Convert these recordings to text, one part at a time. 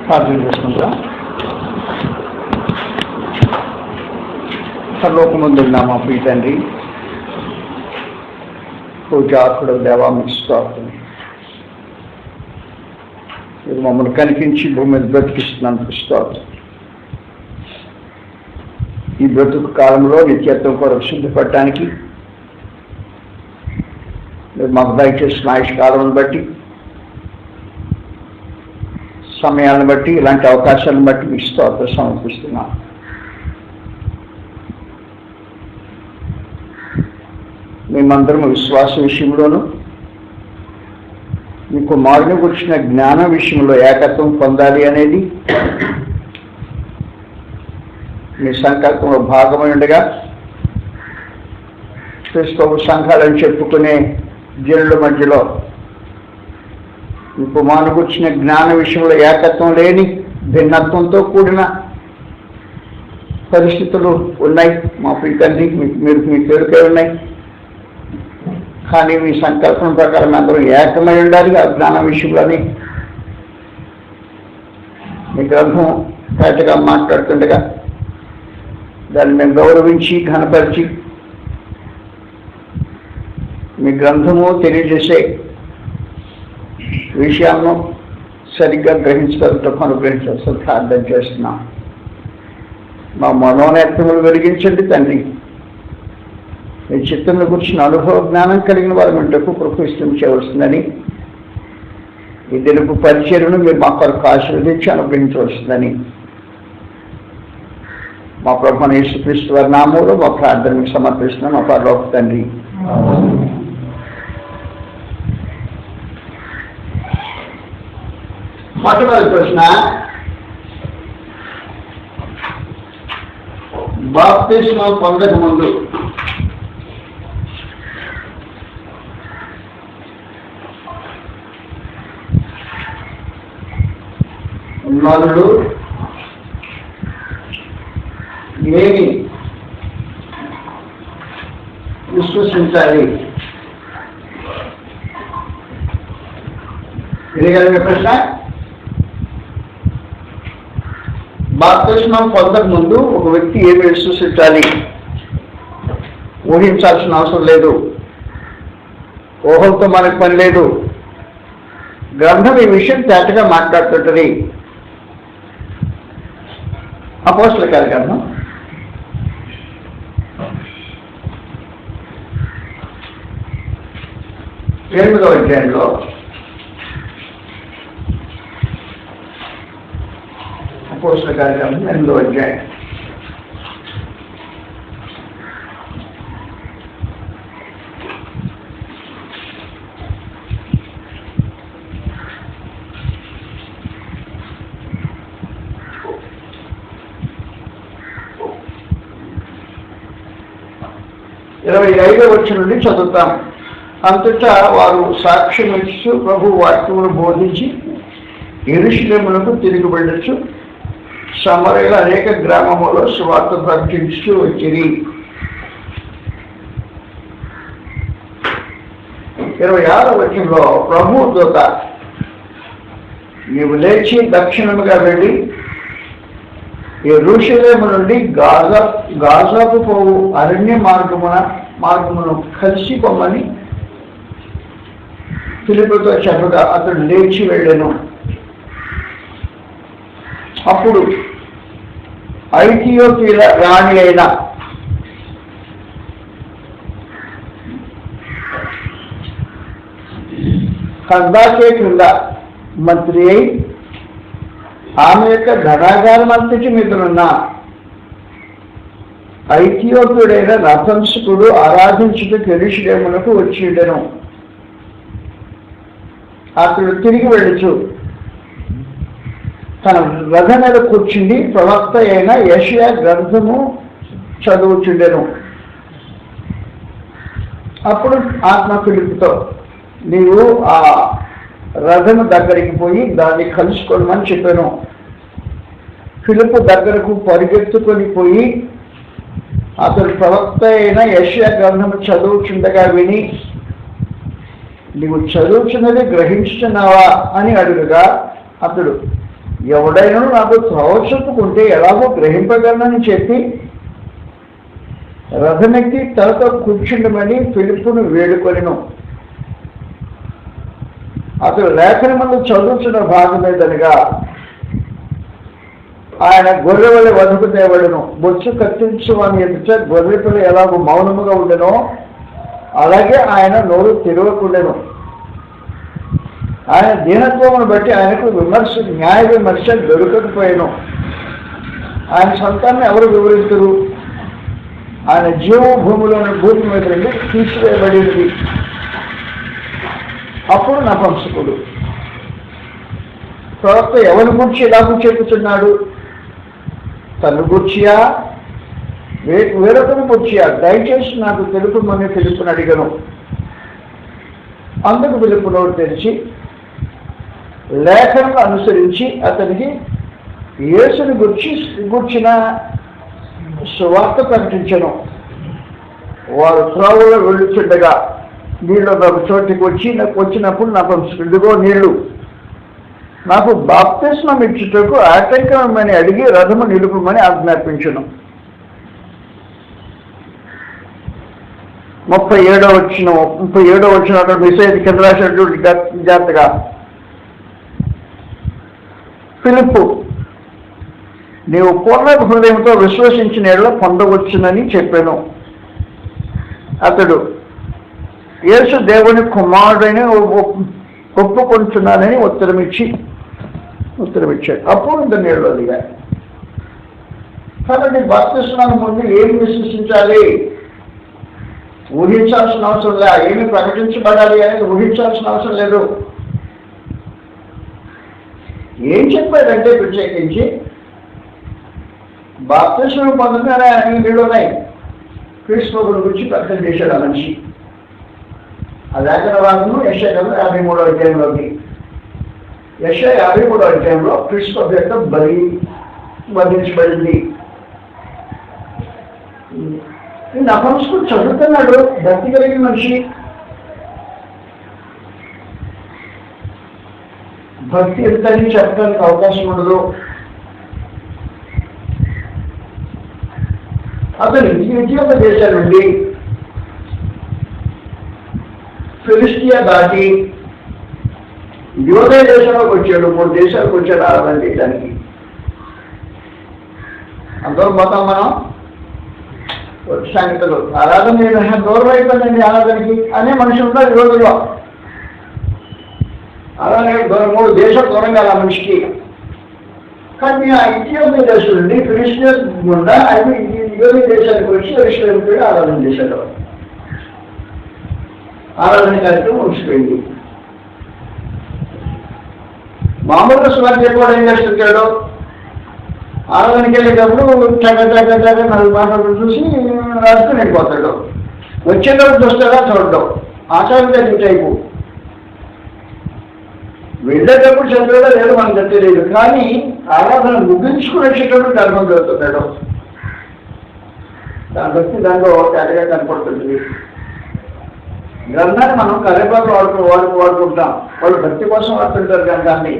ప్రార్థన చేసుకుంటాం. సర్వోపమందున్న మా ప్రియ తండ్రి, పూజాకుడు దేవా, మీకు స్తోత్రం. మీరు మమ్మల్ని కనిపించి భూమి మీద బ్రతికిస్తున్నందుకు స్తోత్రం. ఈ బ్రతుకు కాలంలో నిత్యత్వం కొరకు సిద్ధపడటానికి మీరు మాకు దయచేసిన ఆయుష్కాలను బట్టి, సమయాలను బట్టి, ఇలాంటి అవకాశాలను బట్టి మీకు స్తోత్రం సమర్పిస్తున్నాం. మేమందరం విశ్వాస విషయంలోనూ మీ కుమారుని గురించిన జ్ఞానం విషయంలో ఏకత్వం పొందాలి అనేది మీ సంకల్పంలో భాగమై ఉండగా, క్రైస్తవ సంఘాలను చెప్పుకునే జనుల మధ్యలో మీ కుమారుని గురించిన జ్ఞాన విషయంలో ఏకత్వం లేని భిన్నత్వంతో కూడిన పరిస్థితులు ఉన్నాయి. మా ప్రియతండ్రి, మీరు మీ పేరుకై ఉన్నాయి. కానీ మీ సంకల్పం ప్రకారం అందరూ ఏకమై ఉండాలి ఆ జ్ఞాన విషయంలోని. మీ గ్రంథం తేటగా మాట్లాడుతుండగా దాన్ని మేము గౌరవించి ఘనపరిచి మీ గ్రంథము తెలియజేసే విషయాలను సరిగ్గా గ్రహించగలుగుతాం, అనుగ్రహించాల్సిన ప్రార్థన చేస్తున్నాం. మా మనోనేత్రములు వెలిగించండి తండ్రి. మీ చిత్తంలో గురించిన అనుభవ జ్ఞానం కలిగిన వారి వెంటకు ప్రకృష్టం చేయవలసిందని, ఈ దినపు పరిచర్యను మీరు మా కొరకు ఆశీర్వదించి అనుగ్రహించవలసిందని మా ప్రభువైన యేసుక్రీస్తు వారి నామములో మా ప్రార్థనకు సమర్పిస్తున్నాం. మా పరలోక తండ్రి. మొట్టమొదటి ప్రశ్న, బాప్తిస్మం పొందక ముందు నరుడు ఏమి విశ్వసించాలి? వినగలిగే ప్రశ్న. బాప్తిస్మం పొందక ముందు ఒక వ్యక్తి ఏమి విశ్వసించాలి? ఊహించాల్సిన అవసరం లేదు, ఊహలతో మనకు పని లేదు. గ్రంథం ఈ విషయం తేటగా మాట్లాడుతుంటది. అపోస్తలుల కార్యగ్రంథం 8వ అధ్యాయంలో అపోస్తలుల కార్యగ్రంథం 8వ అధ్యాయం ఇరవై 25వ వచనం నుండి చదువుతాం. అంతటా వారు సాక్ష్యం ఇస్తూ ప్రభు వాక్యమును బోధించి యెరూషలేమునకు తిరిగి వెళ్ళొచ్చు, సమరయలో అనేక గ్రామములో సువార్త ప్రకటించుతూ వచ్చిరి. 26వ వచనంలో ప్రభు దూత, నీవు లేచి దక్షిణముగా వెళ్ళి యెరూషలేము నుండి గాజాకు పోవు అరణ్య మార్గమును కలిసి పొమ్మని ఫిలిప్పుతో చెప్పగా అతడు లేచి వెళ్ళెను. అప్పుడు ఐథియోపియా రాణి అయిన కందాకే క్రింద మంత్రి అయి ఆమె యొక్క ధనాగారం అంతటి మీదనున్న ఐథియోపియుడైన నపుంసకుడు ఆరాధించుటకు యెరూషలేమునకు వచ్చి ఉండెను. అతడు తిరిగి వెళ్ళుచు తన రథ మీద కూర్చుండి ప్రవక్త అయిన యెషయా గ్రంథము చదువుచుండెను. అప్పుడు ఆత్మ ఫిలిప్పుతో, నీవు ఆ రథము దగ్గరికి పోయి దాన్ని కలుసుకోమని చెప్పాను. ఫిలిప్పు దగ్గరకు పరిగెత్తుకొని పోయి అతడు ప్రవక్త అయిన యెషయా గ్రంథము చదువుచుండగా విని, నీవు చదువుచున్నది గ్రహించుచున్నావా అని అడుగగా అతడు, ఎవడైనా నాకు త్రోవ చూపుకుంటే ఎలాగో గ్రహింపగలనని చెప్పి రథమెక్కి తనతో కూర్చుండమని ఫిలిప్పును వేడుకొనెను. అతడు లేఖనమందు చదువుతున్న భాగమేదనగా, ఆయన గొర్రె వలె వధకు తేవడెను, బొచ్చు కత్తించుమని ఎదుట గొర్రె పిల్ల ఎలాగో మౌనముగా ఉండెనో అలాగే ఆయన నోరు తెరవకుండెను. ఆయన దీనత్వమును బట్టి ఆయనకు న్యాయ విమర్శ దొరకకపోయాను. ఆయన సంతానం ఎవరు వివరిస్తురు? ఆయన జీవం భూమిలోని భూమి మీద నుండి తీసివేయబడింది. అప్పుడు నపుంసకుడు. ప్రవక్త ఎవరి గురించి ఎలాగూ చెప్పుతున్నాడు? తను గుర్చియా వేరొకరి గుర్చియా? దయచేసి నాకు తెలుపమని ఫిలిప్పును అడిగాను. అందుకు ఫిలిప్పు నోరు తెరిచి లేఖను అనుసరించి అతనికి యేసుని గూర్చిన సువార్త ప్రకటించను. వారు త్రోవలో వెళ్ళుచుండగా నీళ్ళు ఒక చోటికి వచ్చినప్పుడు నపుంసకుడు, ఇదిగో నీళ్లు, నాకు బాప్తిస్మం ఇచ్చుటకు ఆటంకమని అడిగి రథము నిలుపమని ఆజ్ఞాపించును. 37వ వచనం మెసేజ్ కింద రాసినటువంటి జాగ్రత్తగా, ఫిలిప్పు, నీవు పూర్ణ హృదయంతో విశ్వసించిన ఎడల పొందవచ్చునని చెప్పాను. అతడు యేసు దేవుని కుమారుడని ఒప్పుకుంటున్నానని ఉత్తరమిచ్చాడు. అప్పుడు ఇంత నీళ్ళు దిగాయి. కాబట్టి బాప్తిస్మానికి ముందు ఏమి విశ్వసించాలి? ఊహించాల్సిన అవసరం లేదు. ఏమి ప్రకటించబడాలి అనేది ఊహించాల్సిన అవసరం లేదు. ఏం చెప్పాడంటే ప్రత్యేకించి బాప్తిస్మం పొందుతానే అన్ని నీళ్ళు ఉన్నాయి. క్రీస్తు గురించి ప్రకటన చేశాడు ఆ మనిషి. ఆ లేఖన భాగము యెషయా 53వ అధ్యాయంలోకి. యెషయా 53వ అధ్యాయంలో క్రీస్తు యొక్క బలి వర్ణించబడింది. నపుంసకుడు చదువుతున్నాడు, భక్తి కలిగిన మనిషి. భక్తి ఎంతని చెప్పడానికి అవకాశం ఉండదు. అతను ఇథియోపియా దేశాల నుండి ఫిలిస్టియా దాటి యోదయ దేశంలోకి వచ్చాడు. 3 దేశాలకు వచ్చాడు ఆరాధన చేయడానికి. అందరూ పోతాం మనం సంగతులు. ఆరాధన దూరం అయిపోయిందండి ఆరాధనకి అనే మనుషులు ఉన్నారు ఈ రోజుల్లో. అలాగే 3 దేశాలు దూరం కాదు ఆ మనిషికి. కానీ ఆ ఇథియోపియా దేశం నుండి ఫిలిస్టియా గుండా ఆయన యోదయ దేశానికి వచ్చి యెరూషలేముకి ఆరాధన చేశాడు. ఆరాధన కార్యక్రమం ముగిసిపోయింది. మామూలుగా సువార్త చెప్పడం ఏం చేస్తుంటాడు? ఆరాధనకి వెళ్ళేటప్పుడు 4 మాటలు చూసి రాసుకుని వెళ్ళిపోతాడు. వచ్చేటప్పుడు చూస్తాడా చూడడం. ఆచార్య టైపు వెళ్ళేటప్పుడు చదివాడో లేదో మనకు తెలియదు. కానీ ఆరాధన ముగించుకుని వచ్చేటప్పుడు ధర్మం చదువుతున్నాడు. దాని బట్టి దాంట్లో తేటగా కనపడుతుంది. గ్రంథాన్ని మనం కరేపాకు వాడుకుంటాం. వాళ్ళు భక్తి కోసం వాడుతుంటారు గ్రంథాన్ని.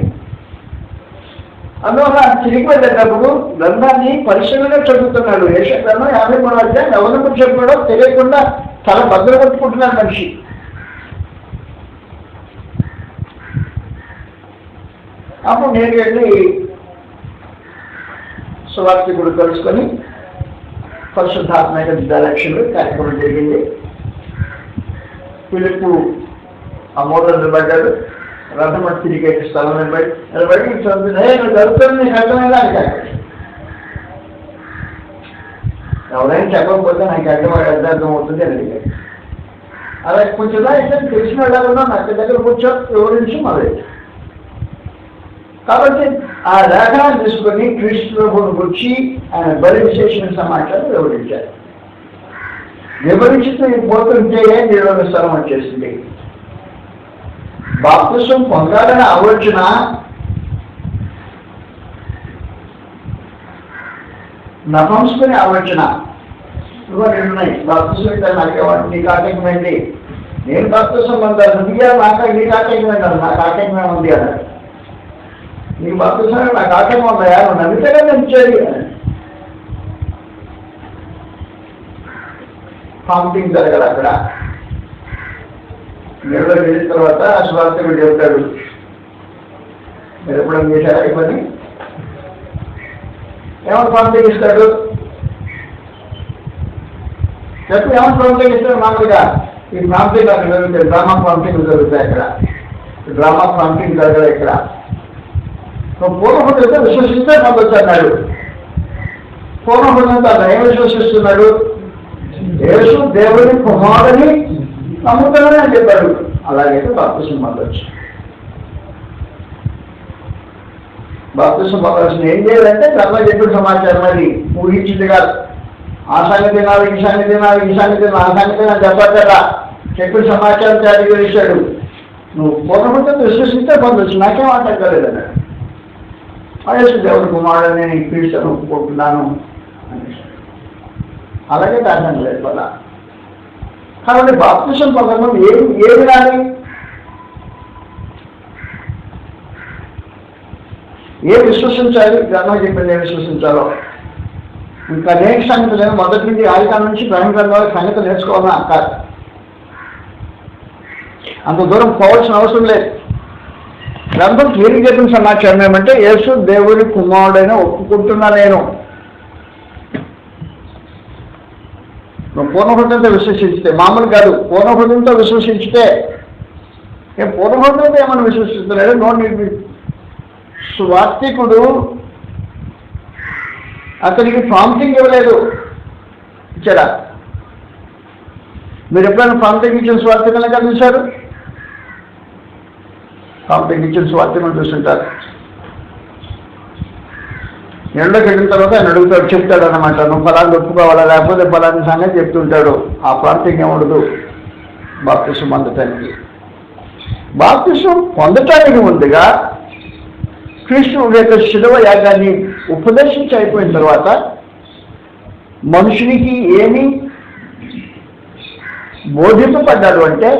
అందువల్ల తిరిగి వెళ్ళేటప్పుడు గ్రంథాన్ని పరిశీలనగా చదువుతున్నాడు. యెషయా గ్రంథం 53వ అధ్యాయం ఎవరికి చెప్పాడో తెలియకుండా తల భద్రపరుచుకుంటున్నాడు మనిషి. అప్పుడు నేను వెళ్ళి సువార్తికుడు కలుసుకొని పరిశుద్ధాత్మ విద్యాలక్ష్మి కార్యక్రమం జరిగింది. ఫిలిప్పు ఆ మూలలో నిలబడ్డాడు. రథం తిరిగే స్థలం నిలబడి జరుగుతుంది నీకు అర్థమైందా అని చెప్పాడు. ఎవరైనా చెప్పకపోతే నాకు అర్థం అవుతుంది అని అడిగాడు. అలా కొంచెం ఇద్దరు తెలిసిన వెళ్ళకుండా నాకు దగ్గర కూర్చో వివరించి మొదలెట్టు. కాబట్టి ఆ లేఖనాన్ని తీసుకొని క్రీస్తు ప్రభువును గురించి ఆయన బలి విశేషణ సమాచారం వివరించారు. వివరించుతూ పోతుంటే నీళ్ళ స్థలం వచ్చేసింది. బాప్తిసం పొందాలని ఆలోచన నపుంసకుని ఆలోచన ఇదిగో ఉన్నాయి. బాప్తిసం నాకేవాడు నీకు ఆటంకమైంది, నేను బాప్తిసం పొందాను, నీకు నీకు ఆటంకమైంది, నాకు ఆటంకమే ఉంది అన్నాడు. నీకు బాప్తిసం నాకు ఆటంకం ఉన్నాయా, నువ్వు నమ్మితేగా నమ్మించేది. ప్రాంప్టింగ్ జరగాలి అక్కడ. నీళ్ళలో వెళ్ళిన తర్వాత స్వార్థకుడు చెప్తాడు, మీరు ఎప్పుడైనా చేశారా ఈ పని? ఏమైనా ప్రాంప్టింగ్ ఇస్తాడు చెప్పు, ఏమైనా ప్రాంప్టింగ్ ఇస్తాడు? మామూలుగా ఈ ప్రాంప్టింగ్ అక్కడ జరుగుతాయి, డ్రామా ప్రాంప్టింగ్ జరుగుతాయి అక్కడ. డ్రామా ప్రాంప్టింగ్ జరగదు ఇక్కడ. పూర్వహృదయంతో విశ్వసిస్తే పొందొచ్చు అన్నాడు. పూర్వహృదయంతో అతను ఏం విశ్వసిస్తున్నాడు? యేసు దేవుని కుమారుని నమ్ముతానని అని చెప్పాడు. అలాగైతే బాప్తిసం పొందొచ్చు. బాప్తిసం పొందాల్సిన ఏం చేయాలంటే కర్మ చెప్పిన సమాచారం అది ఊహించింది కాదు. ఆ సంగతి తినాలి, ఈ సంగతి తినాలి, ఈ సంగతి తినాలి, ఆ సంగతి తినాలి చెప్పాడు కదా. చెప్పిన సమాచారం తయారు నువ్వు పూర్వహృదయంతో విశ్వసిస్తే పొందొచ్చు, నాకేం ఆటంకం లేదన్నాడు. యేసు దేవుని కుమారుడు నేను ఈ క్రీస్తును ఒప్పుకుంటున్నాను అని. అలాగే దాని లేదు కదా. కాబట్టి బాప్తిసం పొందడం ఏమి రాని, ఏ విశ్వసించాలి, గ్రంథం చెప్పింది ఏ విశ్వసించాలో. ఇంకా అనేక సంగతి లేదు. మొదటి నుంచి ఆదికాండం నుంచి గ్రంథంలో సంగతి నేర్చుకోవాలని కాదు, అంత దూరం పోవాల్సిన అవసరం లేదు. గ్రంథం క్లియర్ చెప్పిన సమాచారం ఏమంటే యేసు దేవుని కుమారుడైన ఒప్పుకుంటున్నా నేను. నువ్వు పూర్ణహృదయంతో విశ్వసిస్తే, మామూలు కాదు, పూర్ణహృదయంతో విశ్వసించితే, పూర్ణహృదయంతో ఏమన్నా విశ్వసిస్తున్నాడు? నోటి స్వార్థికుడు అతనికి ప్రాంప్టింగ్ ఇవ్వలేదు, ఇచ్చాడా? మీరు ఎప్పుడైనా ప్రాంప్టింగ్ ఇచ్చిన స్వార్థికులను కలిసారు? ప్రాంప్టింగ్ ఇచ్చిన స్వార్థికులను చూస్తుంటారు. ఎండకి వెళ్ళిన తర్వాత ఆయన అడుగుతాడు, చెప్తాడు అనమాట, నువ్వు ఫలాన్ని ఒప్పుకోవాలా లేకపోతే ఫలాన్ని సంగతి చెప్తుంటాడు. ఆ ప్రాంప్టింగ్ ఏముండదు బాప్తిసం పొందటానికి. బాప్తిసం పొందటానికి ముందుగా కృష్ణుడి యొక్క శిలువ యాగాన్ని ఉపదేశించి అయిపోయిన తర్వాత మనుషునికి ఏమి బోధింపబడ్డాడు అంటే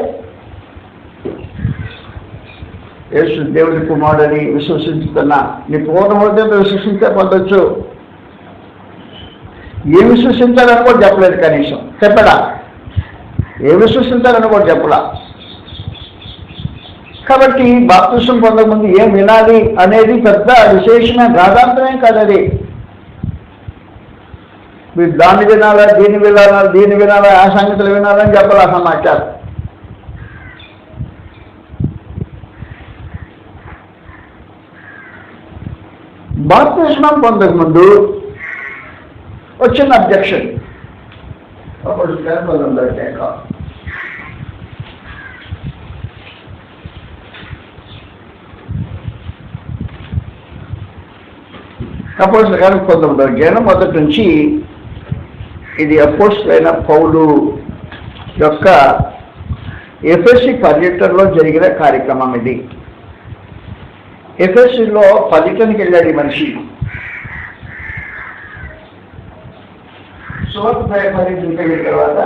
యేసు దేవుని కుమారుడని విశ్వసిస్తున్నా. నీ పూర్ణహృదయంతో విశ్వసిస్తే పొందొచ్చు. ఏం విశ్వసించాలని కూడా చెప్పలేదు, కనీసం చెప్పడా? ఏం విశ్వసించాలని కూడా చెప్పడా? కాబట్టి బాప్తిసం పొందకముందు ఏం వినాలి అనేది పెద్ద విశేషమైన ప్రాధాన్యమే కాదు. అది మీరు దాన్ని వినాలా, దీన్ని వినాలా, దీన్ని వినాలా, ఆ సంగతులు వినాలని చెప్పాలి సమాచారం. బాప్తిస్మం పొందకముందు వచ్చిన అబ్జెక్షన్ అప్పుడు అపోస్తలుల కార్యం 19వ అధ్యాయం మొదటి నుంచి ఇది అపోస్తలుడైన పౌలు యొక్క ఎఫెసీ పర్యటనలో జరిగిన కార్యక్రమం. ఇది ఎఫెసీలో పర్యటనకి వెళ్ళాడు ఈ మనిషి. సువార్త పర్యటనకి వెళ్ళిన తర్వాత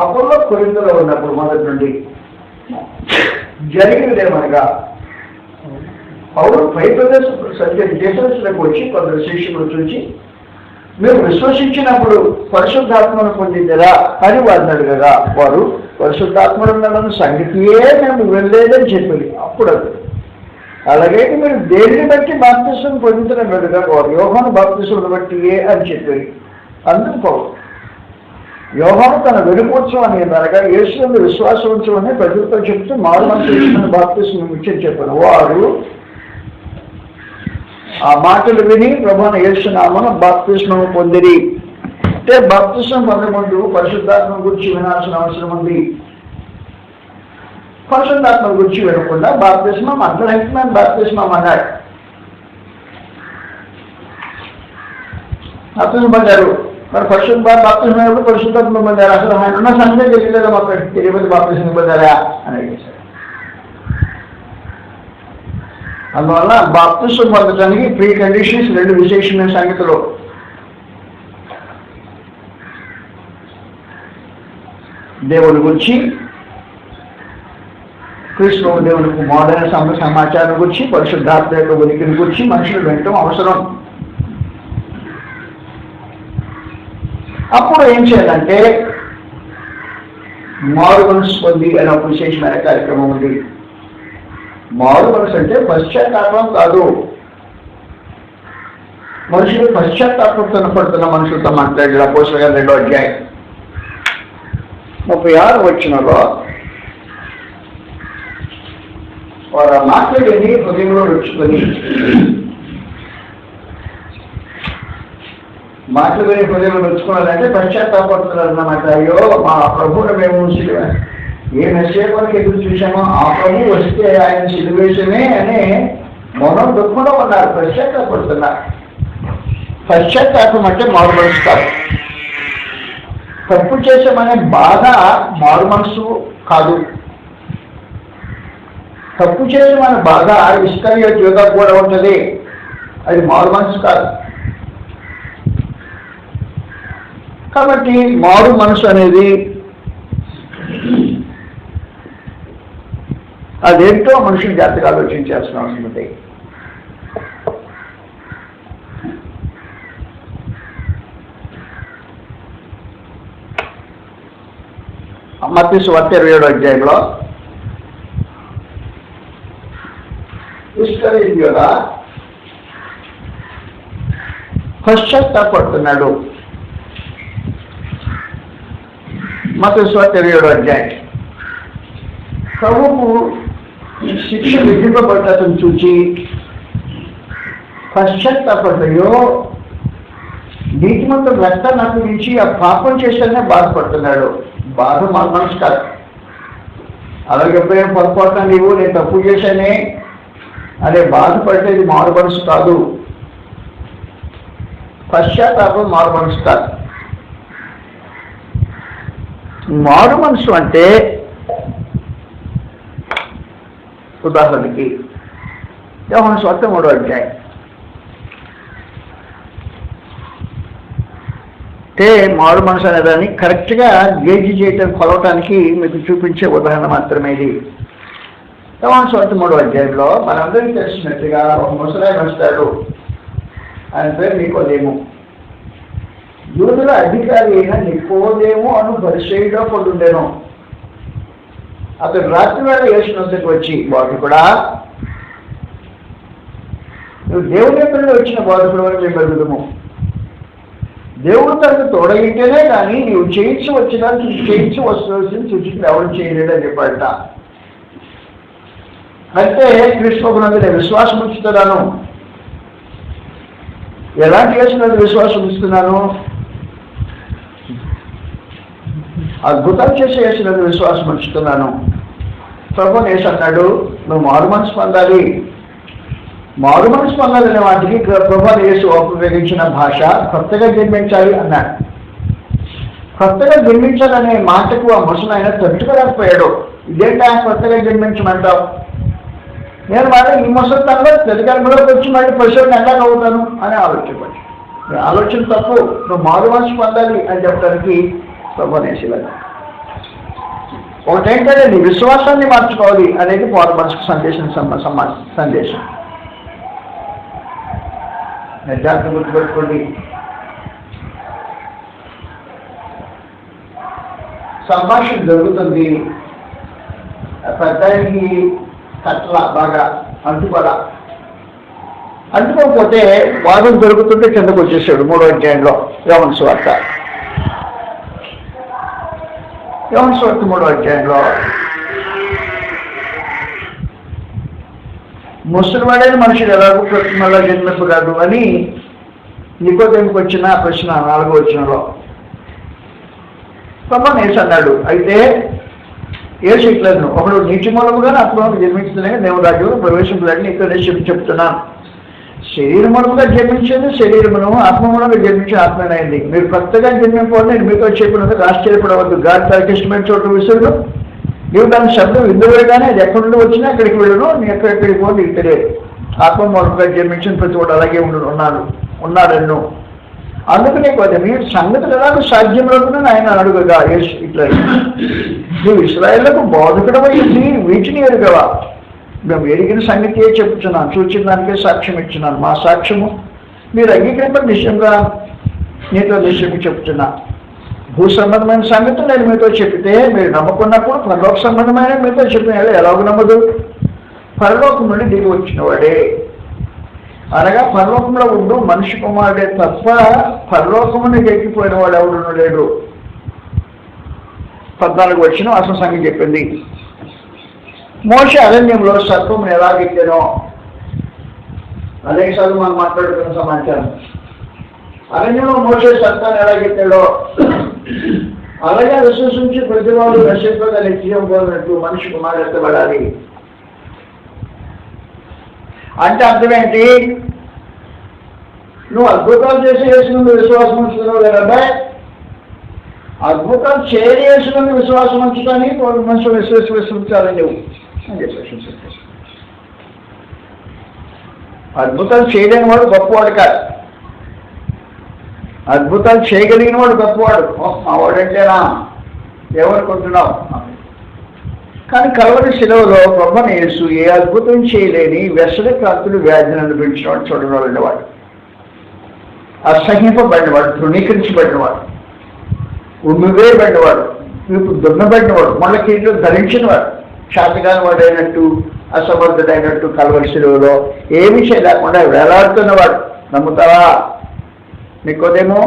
అపోలో కొరింథీలో ఉన్నప్పుడు మొదటి నుండి జరిగినదేమనగా పౌలు పై దేశాలకు వచ్చి కొందరు శిష్యులు చూచి మీరు విశ్వసించినప్పుడు పరిశుద్ధాత్మను పొందిందిరా అని వారిని అడగగా వారు పరిశుద్ధాత్మను ఉన్న సంగతియే మేము వెళ్ళలేదని చెప్పింది. అప్పుడు అలాగే మీరు దేనిని బట్టి బాప్తిసం పొందుతున్న అడగగా వారు యోహాను బాప్తిసమును బట్టియే అని చెప్పారు. అందుకు పౌలు యోహాను తన వెలుపోత్సవాన్ని అనగా యేసునందు విశ్వాసం ఉంచమని ప్రజలతో చెప్తూ మారుమనసు యేసునందు బాప్తిసం ఇచ్చని చెప్పారు. వారు ఆ మాటలు విని ప్రభువైన యేసు నామమున బాప్తిస్మము పొందిరి. అంటే బాప్తిస్మం పొందముందు పరిశుద్ధాత్మ గురించి వినాల్సిన అవసరం ఉంది. పరిశుద్ధాత్మ గురించి వినకుండా బాప్తిస్మం అర్థరహితమైన బాప్తిస్మం అన్నాడు. బాప్తిస్మం పొందారు, మరి బాప్తిస్మం ఎప్పుడు పరిశుద్ధాత్మ పొందారు? అసలు ఆయన ఉన్న సంగతి తెలియలేదా? మాకు తెలియదు బాప్తిస్మం పొందారా అని అడిగేశారు. అందువల్ల బాప్తిసం పొందడానికి ప్రీ కండిషన్స్ రెండు విశేషమైన సంగతులు. దేవుని గురించి కృష్ణ దేవుని కుమారుడైన సమాచారం గురించి పరిశుద్ధాత్మ యొక్క ఉనికిని గురించి మనుషులు వినటం అవసరం. అప్పుడు ఏం చేయాలంటే మారు మనసు పొంది అనే ఒక విశేషమైన కార్యక్రమం ఉంది. మారు మనసు అంటే పశ్చాత్తాపం కాదు. మనుషులు పశ్చాత్తాపంతో పడుతున్న మనుషులతో మాట్లాడారు. అపోస్తలుల గారు 2వ అధ్యాయం 36వ వచనంలో వారు ఆ మాట్లాడేది హృదయంలో రుచుకొని మాటలు విని హృదయంలో రుచుకున్నారంటే పశ్చాత్తాపడుతున్నారు అన్నమాట. అయ్యో మా ప్రభువును మేము ఏ మెసేజ్ వరకు ఎదురు చూసామో ఆ ప్రభు వస్తే ఆయన సిలువేషమే అనే మౌనం దుఃఖంలో ఉన్నారు, పశ్చాత్తాపడుతున్నారు. పశ్చాత్తాపం అంటే మారు మనసు కాదు. తప్పు చేసామనే బాధ మారు మనసు కాదు. తప్పు చేసామనే బాధ ఇస్కరియోతు యూదా కూడా ఉంటుంది, అది మారు మనసు కాదు. కాబట్టి మారు మనసు అనేది అదేంటో మనుషులు జాగ్రత్తగా ఆలోచించాల్సిన అవసరం ఉంది. మత్తయి సువార్త 27వ అధ్యాయంలో ఇస్కరియోతు యూదా పశ్చాత్తాపడుతున్నాడు. మత్తయి సువార్త 27వ అధ్యాయం ప్రభువు శిక్ష విధింపబడ్డతను చూచి పశ్చాత్తాపడయో నీతిమంతుడు రక్తాన్ని అర్పించి ఆ పాపం చేశానే బాధపడుతున్నాడు. బాధ మన మనసు కాదు. అలాగే ఎప్పుడైనా పొరపాటున నేను తప్పు చేశానే అదే బాధపడేది మారు మనసు కాదు. పశ్చాత్తాపం మారు మనసు కాదు. మారు మనసు అంటే ఉదాహరణకి యోహాను సువార్త 3వ అధ్యాయం అంటే మారు మనసు అనేదాన్ని కరెక్ట్గా గేజ్ చేయటం కొలవటానికి మీకు చూపించే ఉదాహరణ మాత్రమే ఇది. యోహాను సువార్త 3వ అధ్యాయంలో మనందరికీ తెలిసినట్టుగా ఒక ముసలాయన వస్తాడు. ఆయన పేరు నికోదేము. యూదుల అధికారి అయిన నికోదేము అను పరిసయ్యుడో కొండుండెను. అతడు రాత్రి వేళ యేసు వద్దకు వచ్చి, బోధకుడా, నువ్వు దేవుని ఎక్కడికి వచ్చిన బోధకుడు అని మేము ఎరుగుదము. దేవుడు తనకు తోడగితేనే కానీ నీవు చేయించి వస్తువుని సూచించి ఎవరు చేయలేడు అని చెప్పాడట. అంటే కృష్ణకునందు నేను విశ్వాసం ఉంచుతున్నాను. ఎలాంటి యేసునందు విశ్వాసం ఉంచుతున్నాను? అద్భుతం చేసే యేసునందు విశ్వాసం ఉంచుతున్నాను. ప్రభువు యేసు అన్నాడు, నువ్వు మారు మనసు పొందాలి. మారు మనసు పొందాలనే వాటికి ప్రభువు యేసు ఉపయోగించిన భాష కొత్తగా జన్మించాలి అన్నాడు. కొత్తగా జన్మించాలనే మాటకు ఆ ముసలాయన తట్టుకోలేకపోయాడు. ఇదేంటి ఆయన కొత్తగా జన్మించమంటావు? నేను మరి ఈ ముసలితనంలో తెలంగాణలోకి వచ్చి మళ్ళీ పశువుని ఎలా అవుతాను అని ఆలోచించండి. ఆలోచన తప్పు. నువ్వు మారు మనసు పొందాలి అని చెప్పడానికి ప్రభువు యేసు ఒకటేంటంటే నీ విశ్వాసాన్ని మార్చుకోవాలి అనేది మారు మనసుకు సందేశం. జాగ్రత్త గుర్తుపెట్టుకోండి. సంభాషణ జరుగుతుంది, పెద్దానికి కట్ల బాగా అంటుకోకపోతే వాదం జరుగుతుంటే కిందకు వచ్చేసాడు. 3వ అధ్యాయంలో యోహాను సువార్త 3వ అధ్యాయంలో ముసలివాడైన మనుషులు ఎలాగో ప్రతిమలా జన్మింపరాదు అని నికోదేముకు వచ్చిన ప్రశ్న 4వ వచనంలో ప్రభువు యేసు అన్నాడు. అయితే యేసు ఇట్లను ఒకడు నీటి మూలముగా ఆత్మను జన్మించుతున్నాయి దేవుని రాజ్యంలో ప్రవేశించలేదని ఇక్కడ చెప్తున్నాను. శరీర మూలముగా జన్మించేది శరీరమును, ఆత్మ మూలంగా జన్మించే ఆత్మనైంది. మీరు కొత్తగా జన్మింపని నేను మీతో చెప్పినందుకు ఆశ్చర్యపడవద్దు. గాలి తనకి ఇష్టమైన చోట విసురుడు, నీవు దాని శబ్దం విందుగానే అది ఎక్కడి నుండి వచ్చినా ఎక్కడికి వెళ్ళను, నీ ఎక్కడికి పో నీకు తెలియదు. ఆత్మ మూలంగా జన్మించిన ప్రతి ఒక్కడు అలాగే ఉన్నాడన్ను. అందుకనే కొద్ది సంగతులు ఎలాగో సాధ్యంలోనే ఆయన అడుగుగా ఇట్లా నువ్వు ఇశ్రాయేలుకు బోధకుడమైంది వీటిని ఎరుగవా? మేము ఎరిగిన సంగతియే చెప్తున్నాను, చూచిన దానికే సాక్ష్యం ఇచ్చున్నాను. మా సాక్ష్యము మీరు అంగీకరింప నిశ్చయంగా నీతో నిశ్చయం చెప్తున్నా. భూ సంబంధమైన సంగతులు నేను మీతో చెప్తే మీరు నమ్ముకున్నప్పుడు పరలోక సంబంధమైన మీతో చెప్పిన ఎలాగ నమ్మదు? పరలోకం నుండి దిగి వచ్చిన వాడే, అనగా పరలోకంలో ఉండు మనిషి కుమారుడే తప్ప పరలోకమునికి ఎక్కిపోయిన వాడు ఎవడు లేడు. 14 వచ్చిన అసలు సంగతి చెప్పింది. మోషే అరణ్యంలో సర్పమును ఎలాగెక్కానో, అనేకసార్లు మనం మాట్లాడుతున్న సమాచారం. అరణ్యంలో మోషే సర్పాన్ని ఎలాగెక్కాడో అలాగే విశ్వసించి ప్రతివాడు నశింపగా నిత్యం పోయినట్టు మనిషి కుమారుడు ఎత్తబడాలి. అంటే అర్థమేంటి? నువ్వు అద్భుతాలు చేసి వేసినందుకు విశ్వాసం ఉంచుతున్నావు లేదబ్బాయి, అద్భుతాలు చేసినందుకు విశ్వాసం ఉంచుతాని మనుషులు విశ్వసించాలి నువ్వు అని చెప్పేసి. అద్భుతాలు చేయలేని వాడు గొప్పవాడు కాదు, అద్భుతాలు చేయగలిగిన వాడు గొప్పవాడు. మా వాడంటేనా ఎవరుకుంటున్నావు? కానీ కలవరి శిలువలో ప్రభువుని యేసు ఏ అద్భుతం చేయలేని వ్యసన క్రాంతులు వ్యాధిని అనిపించినవాడు, చూడబడినవాడు, అసహ్యింపబడినవాడు, తృణీకరించబడినవాడు, ఉమ్మివేయబడినవాడు, ఇప్పుడు దున్నబడినవాడు, మళ్ళీ కీర్తులు ధరించినవాడు, శాతగాని వాడైనట్టు అసమర్థుడైనట్టు కలవరి శిలువలో ఏమీ చేయలేకుండా వేలాడుతున్నవాడు. నమ్ముతావా? నీకోదేమో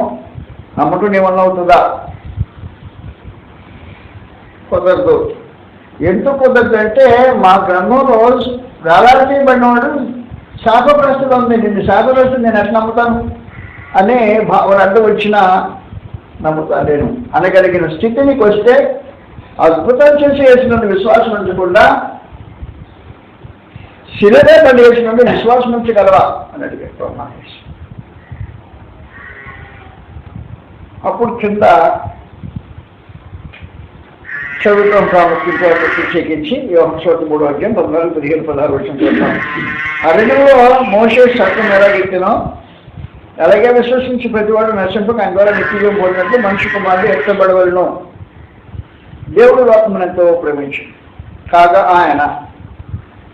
నమ్మటం ఏమన్నా అవుతుందా? కుదరదు. ఎందుకు కుదరదు అంటే మా గ్రంథంలో వేలాడతీయబడినవాడు శాపగ్రస్తులు ఉంది, నిన్ను శాపగ్రస్తులు నేను ఎట్లా నమ్ముతాను అనే భావన అడ్డు వచ్చినా నమ్ముతాను నేను అనగలిగిన స్థితికి వస్తే అద్భుతం చేసి వేసిన విశ్వాసం ఉంచకుండా శిలనే పడి వేసిన విశ్వాసం ఉంచగలవా అని అడిగాడు మహేష్. అప్పుడు కింద చదువుతాం ప్రాముఖ్యంగా ప్రత్యేకించి 1:3 14, 15, 16 వచ్చిన చూద్దాం. అరణ్యంలో మోషే సర్పం ఎలాగెత్తినో అలాగే విశ్వసించి ప్రతివాడు నశింపక ఆయన ద్వారా నిత్యం పోయినట్టు మనిషి కుమారుడు ఎత్తబడవలను. దేవుడు లోకమును ఎంతో ప్రేమించి కాగా ఆయన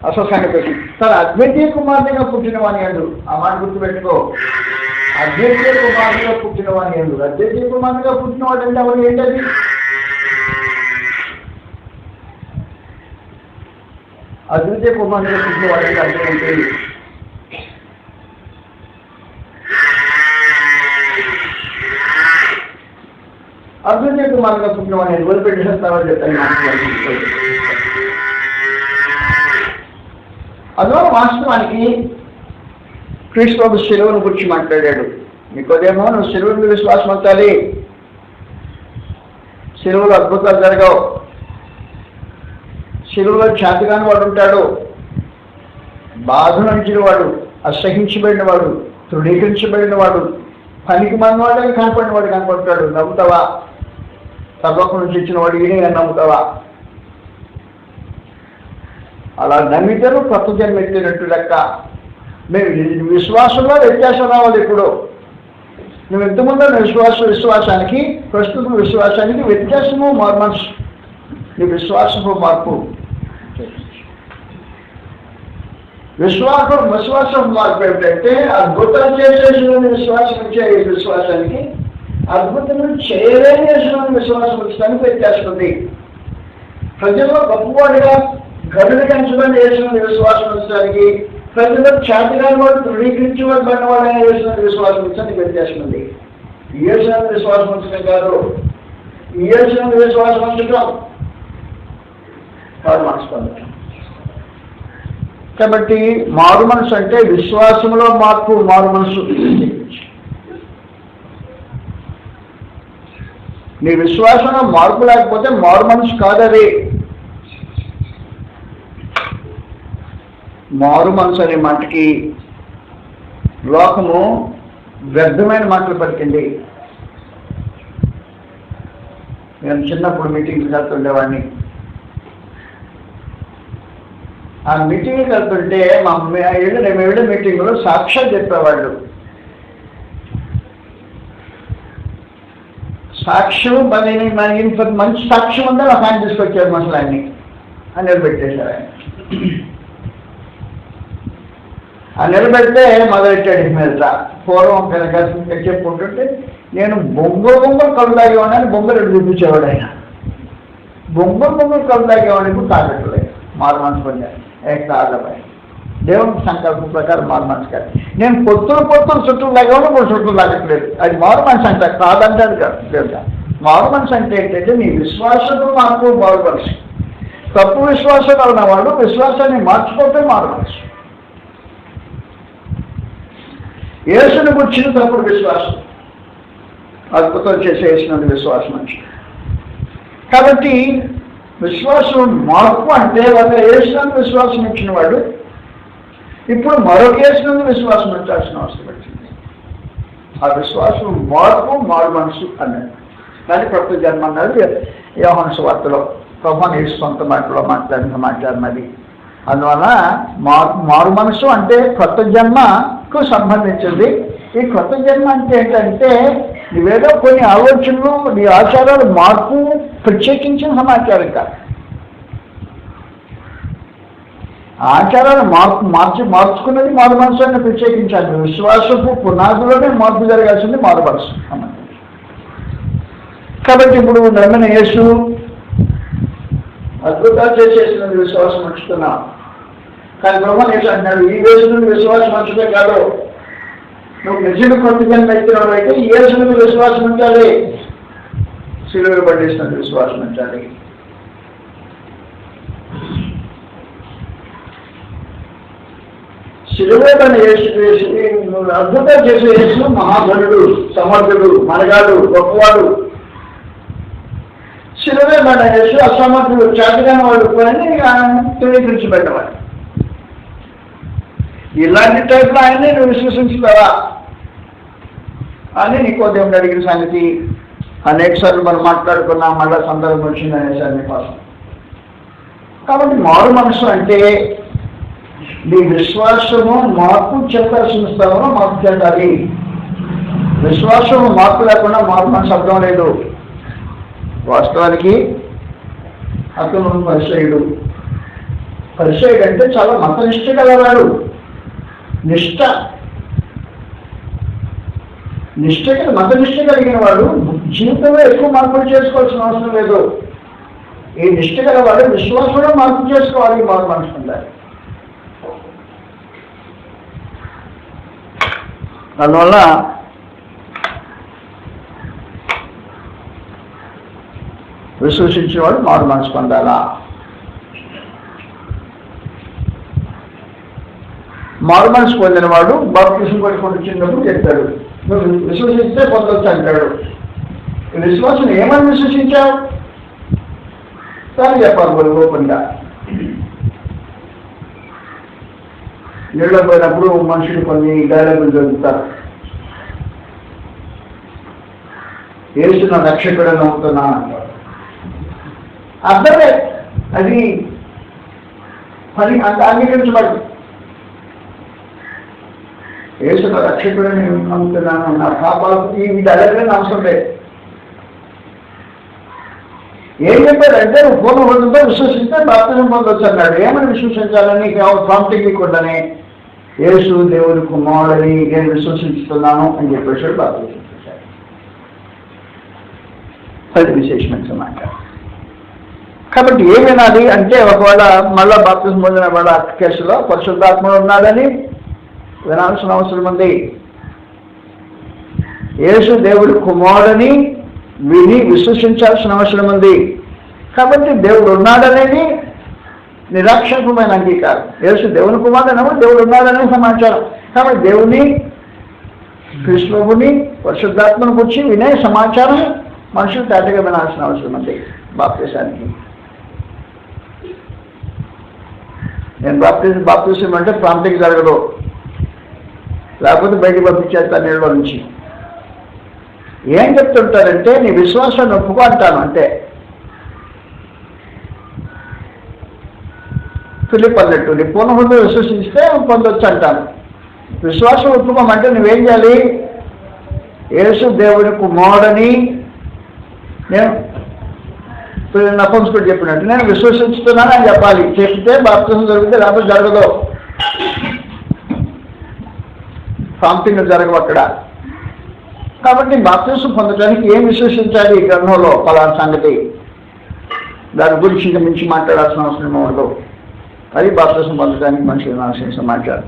అసలు సంగతి తన అద్వితీయ కుమార్తెగా పుట్టినవాని అందు. ఆ మాట గుర్తుపెట్టుకో, అద్వితీయ కుమార్తెగా పుట్టినవాని అందు. అద్వితీయ కుమార్తెగా పుట్టినవాడు అంటే ఎవరు? ఏంటది? అద్వితీయ కుమార్తెగా పుట్టినవాడు అంటే అర్థం ఏంటి? అద్వితీయ కుమార్తెగా పుట్టినవాడిని వదిలిపెట్టేస్తామని చెప్తాను. అదో వాస్తవానికి క్రీస్తు శిలువను గురించి మాట్లాడాడు. నీకోదేమో నువ్వు శిలువుని విశ్వాసం అవుతాలి, శిలువలో అద్భుతాలు జరగవు, శిలువలో చేతగాని వాడు ఉంటాడు, బాధను అంచిన వాడు, అసహించబడిన వాడు, తృణీకరించబడిన వాడు, పనికి మనవాడే కనపడిన వాడు కనపడతాడు. నమ్ముతావా? సర్వకం నుంచి ఇచ్చిన వాడు ఈయన నమ్ముతావా? అలా నమ్మితే కొత్త జన్మ ఎత్తినట్టు లెక్క. మేము విశ్వాసంలో వ్యత్యాసం రావాలి. ఇప్పుడు నువ్వు ఎంతమంది విశ్వాసానికి ప్రస్తుతం విశ్వాసానికి వ్యత్యాసము మనసు, నీ విశ్వాసపు మార్పు. విశ్వాసం మార్పు ఏమిటంటే అద్భుతం చేసేసిన విశ్వాసం వచ్చే విశ్వాసానికి అద్భుతం చేయలేని విశ్వాసం వచ్చడానికి వ్యత్యాసం ఉంది. ప్రజల్లో గొప్పవాడిగా గడులు కంచబడి వేసిన విశ్వాసం వచ్చడానికి ప్రజల్లో చేతగాని వాడు తృణీకరించేవాడు పడినవాడైనా వేసిన విశ్వాసం వచ్చడానికి వ్యత్యాసం ఉంది. ఏసిన విశ్వాసం ఉంచడం కాదు, ఏసిన విశ్వాసం ఉంచడం వాడు మనసు పొందడం. కాబట్టి మారు మనసు అంటే విశ్వాసంలో మార్పు. మారు మనసు నీ విశ్వాసంలో మార్పు లేకపోతే మారు మనసు కాదది. మారు మనసు అనే మాటకి లోకము వ్యర్థమైన మాటలు పలికింది. నేను చిన్నప్పుడు మీటింగ్లు వెళ్తుండేవాడిని. ఆ మీటింగ్కి వెళ్తుంటే మేము వెళ్ళే మీటింగ్లో సాక్ష్యాలు చెప్పేవాళ్ళు. సాక్ష్యం ఇంత మంచి సాక్ష్యం ఉందా నాకు ఆయన తీసుకొచ్చారు మసలాన్ని అని నిలబెట్టేశారు ఆయన. ఆ నిలబెడితే మొదలెట్టాడు మీద. పూర్వం కనుక చెప్పుకుంటుంటే నేను బొంగులు కళ్ళు తాగేవాడిని బొంగులు చూపించేవాడు ఆయన. బొంగులు కళ్ళు తాగేవాడిని ఇప్పుడు తాగట్లేదు. మారు మనసు పొందాను ఏకాదపై దేవుని సంకల్పం ప్రకారం మారు మనసు కాదు. నేను పొత్తులు చుట్టూ తాగేవాడు మూడు చుట్టూ తాగట్లేదు. అది మారు మనసు అంటారు కాదంటారు కదా. మారు మనసు అంటే ఏంటంటే నీ విశ్వాసంతో మార్పు మారు మనసు. తప్పు విశ్వాసం ఉన్నవాడు విశ్వాసాన్ని మార్చుకోవటం మారు మనసు. యేసుని గుర్చిన తప్పుడు విశ్వాసం, అద్భుతం చేసే యేసుని విశ్వాసం అని. కాబట్టి విశ్వాసం మార్పు అంటే ఒక యేసుని విశ్వాసం ఇచ్చిన వాడు ఇప్పుడు మరొక యేసుని విశ్వాసం ఉంచాల్సిన అవసరం వచ్చింది. ఆ విశ్వాసం మార్పు మారు మనసు అన్నాడు. కానీ కొత్త జన్మ అన్నది యోహాను సువార్తలో ప్రభువు యేసు సొంత మాటలో మాట్లాడినది. అందువల్ల మారు మనసు అంటే కొత్త జన్మకు సంబంధించింది. ఈ కొత్త జన్మ అంటే ఏంటంటే నువ్వేదో కొన్ని ఆలోచనలు నీ ఆచారాలు మార్పు ప్రత్యేకించిన సమాచారం కాదు. ఆచారాలు మార్చుకున్నది మారు మనసు అని ప్రత్యేకించాలి. విశ్వాసపు పునాదులోనే మార్పు జరగాల్సింది మారు మనసు. కాబట్టి ఇప్పుడు నమ్మిన యేసు అద్భుతాలు చేసేసినది విశ్వాసం ఉంచుతున్నాం. కానీ బ్రహ్మ యేసు అంటున్నాడు ఈ యేసు నుండి విశ్వాసం ఉంచడే కాదు, నువ్వు నిజంగా కొత్త జన్మ ఎత్తినావు అయితే ఈ యేసు నుండి విశ్వాసం ఉంచాలి. సిలువలో పడేసినది విశ్వాసం ఉంచాలి. సిలువలో పడిన యేసు అద్భుతాలు చేసే యేసు మహాధనుడు, సమర్థుడు, మనగాడు, గొప్పవాడు. సిలువే పడిన యేసు అసమర్థుడు, చేతగాని వాడు అని తెలియపరిచిపెట్టవాలి. ఇలాంటి టైప్లో ఆయన్ని నువ్వు విశ్వసించుతావా అని నికోదేముడు అడిగిన సంగతి అనేక సార్లు మనం మాట్లాడుకున్నాం. మళ్ళా సందర్భం వచ్చింది అనేసారి కోసం. కాబట్టి మారు మనసు అంటే నీ విశ్వాసము మార్పు చెందాల్సిన స్థలంలో మార్పు చెందాలి. విశ్వాసము మార్పు లేకుండా మారు మనసు అర్థం లేదు. వాస్తవానికి అతను పరిచయుడు అంటే చాలా మతనిష్ట గలవాడు. మతనిష్ట కలిగిన వాడు జీవితంలో ఎక్కువ మార్పులు చేసుకోవాల్సిన అవసరం లేదు. ఈ నిష్ట గలవాడు విశ్వాసంలో మార్పు చేసుకోవాలి. మారు మనసు ఉండాలి. అందువల్ల విశ్వసించేవాడు మారు మనసు పొందాలా. మారు మనసు పొందిన వాడు బాప్తిసం కొట్టుకుంటూ చిన్నప్పుడు చెప్తాడు నువ్వు విశ్వసిస్తే పొందొచ్చు అంటాడు. విశ్వాసం ఏమని విశ్వసించావు కానీ చెప్పాలి వాళ్ళు ఓపెన్గా. నీళ్ళ పోయినప్పుడు మనుషులు కొన్ని డైలాగులు జరుగుతారు. యేసు నా రక్షకుడు నమ్ముతున్నా అంటారు. అర్థమే అది పని అంగీకరించబడి యేసు నా రక్షకుడని నమ్ముతున్నాను, నా పాపాలు ఈ డైలాగులు అవసరం లేదు. ఏం చెప్పారంటే నువ్వు పూర్ణ హృదయంతో విశ్వసిస్తే బాప్తిజం పొందొచ్చు అన్నాడు. ఏమని విశ్వసించాలని ప్రాంప్టింగ్ ఇవ్వకుండానే యేసు దేవుని కుమారుడని నేను విశ్వసిస్తున్నాను అని చెప్పేసాడు. బాప్తిజం చేశాడు. అది విశేషమైన మాట. కాబట్టి ఏం వినాలి అంటే ఒకవేళ మళ్ళా బాప్తిజం పొందిన వాళ్ళ కేసులో పరిశుద్ధాత్ముడు ఉన్నాడని వినాల్సిన అవసరం ఉంది. యేసు దేవుడి కుమారుడని విని విశ్వసించాల్సిన అవసరం ఉంది. కాబట్టి దేవుడు ఉన్నాడనేది నిరాక్షేపమైన అంగీకారం. యేసు దేవుని కుమారుడు అన్నప్పుడు దేవుడు ఉన్నాడనే సమాచారం. కాబట్టి దేవుని, కృష్ణుని, పరిశుద్ధాత్మను గురించి వినే సమాచారం మనుషులు తేటగా వినాల్సిన అవసరం ఉంది. బాప్తిసానికి నేను బాప్తిసం అంటే ప్రాంతికి జరగదు, లేకపోతే బయటికి పంపించేస్తాను నీళ్ళ నుంచి. ఏం చెప్తుంటారంటే నీ విశ్వాసాన్ని ఒప్పుకో అంటాను అంటే. ఫిలిప్ అన్నట్టు నీ పూర్ణ హృదయం విశ్వసిస్తే పొందొచ్చు అంటాను. విశ్వాసం ఒప్పుకోమంటే నువ్వేం చేయాలి? యేసు దేవుని కుమారుడని నేను నపంసకుడు చెప్పినట్టు నేను విశ్వసిస్తున్నాను అని చెప్పాలి. చెప్తే బాప్తిజం జరిగితే లేకపోతే జరగదు. ప్రాంప్టింగ్ జరగవు అక్కడ. కాబట్టి బాప్తిజం పొందడానికి ఏం విశ్వసించాలి ఈ గ్రంథంలో పలానా సంగతి, దాని గురించి ఇంకా మించి మాట్లాడాల్సిన అవసరం ఉండదు. అది బాప్తిజం పొందడానికి మనిషికి నాల్సిన సమాచారం.